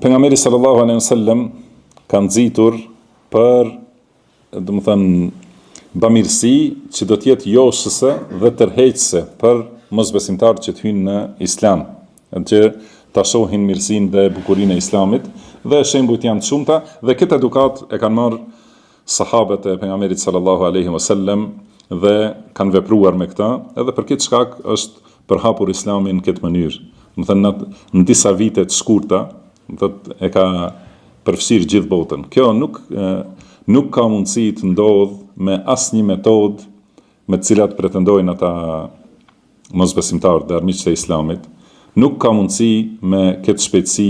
Pejgamberi sallallahu alaihi wasallam ka nxitur për, domethënë, bamirësi që do të jetë joshëse dhe tërheqëse për mosbesimtarët që të hyjnë në Islam, që ta shohin mirësinë dhe bukurinë e Islamit, dhe shembujt janë të shumta dhe këtë edukat e kanë marrë sahabët e pejgamberit sallallahu alaihi wasallam dhe kanë vepruar me këtë, edhe për këtë shkak është përhapur Islami në këtë mënyrë. Domethënë në disa vite të shkurta, domethënë e ka përfshirë gjithë botën. Kjo nuk ka mundësi të ndodhë me asnjë metodë me të cilat pretendojnë ata mosbesimtarët dhe armiqtë e Islamit. Nuk ka mundësi me këtë shpejtësi,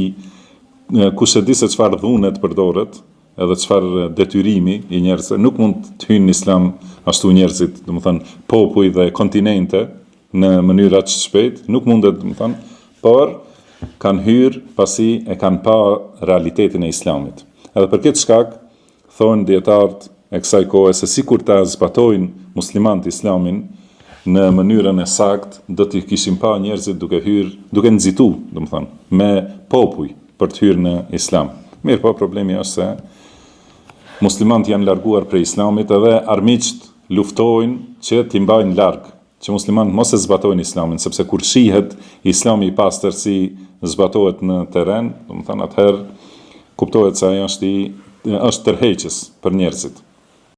kush e di se çfarë dhune të përdoret, edhe çfarë detyrimi i njerëzve, nuk mund të hyjnë në Islam ashtu njerëzit, domethënë popull dhe kontinente në mënyrë aq shpejt, nuk mundet, domethënë, por kanë hyrë pasi e kanë pa realitetin e Islamit. Edhe për këtë shkak thonë dietarët e kësaj kohe se sikur ta zbatojnë muslimanët Islamin në mënyrën e saktë, do t'i kishin pa njerëzit duke nxitu, domethënë, me popull për të hyrë në Islam. Mirë, po problemi është se muslimanët janë larguar prej Islamit edhe armiqt luftojnë që t'i mbajnë larg, që muslimanët mos e zbatojnë Islamin, sepse kur shihet Islami i pastër si zbatohet në terren, domethënë atëherë kuptohet se ai është tërheqës për njerëzit.